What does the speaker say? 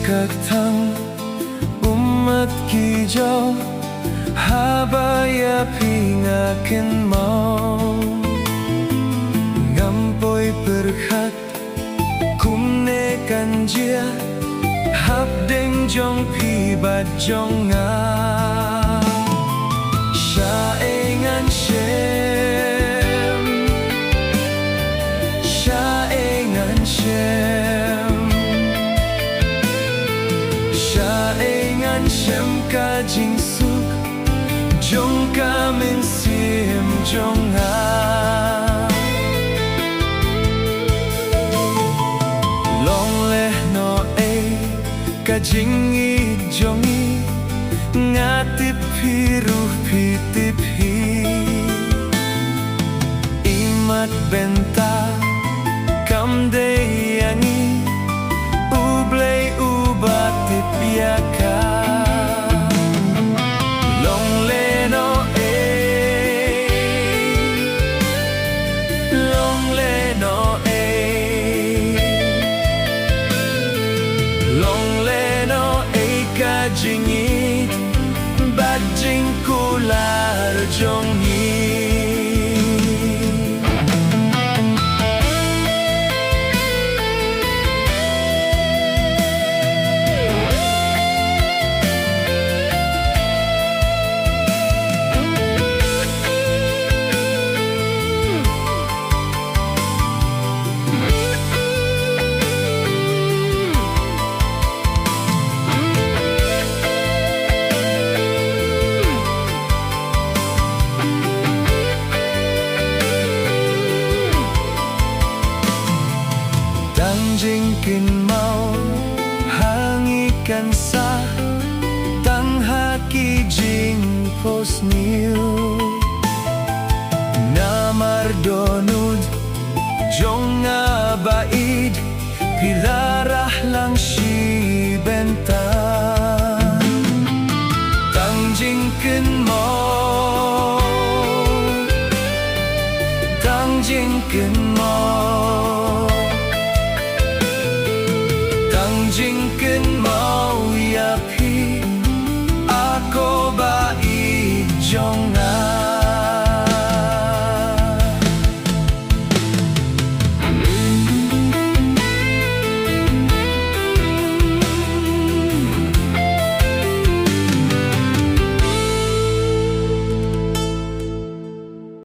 berkatang umat kijau habaya pingakin mau ngampoi berkat kumne kanjia habdeng jong pi bat jong nga syaengan shem syaengan shem syaengan shem ka jing suk jong ka min sim jong ha long leh no e ka jing i jong i ngatip hirup hitip hi imat benta kam de yangi ublay ubatip yaka long leno e long leno e long leno e ka jingi bajing kular jongi jingkin mau hangikan sa tang haki jing pos niu namar donud jong abaid pilarah lang si benta tang jingkin mau tang jingkin mau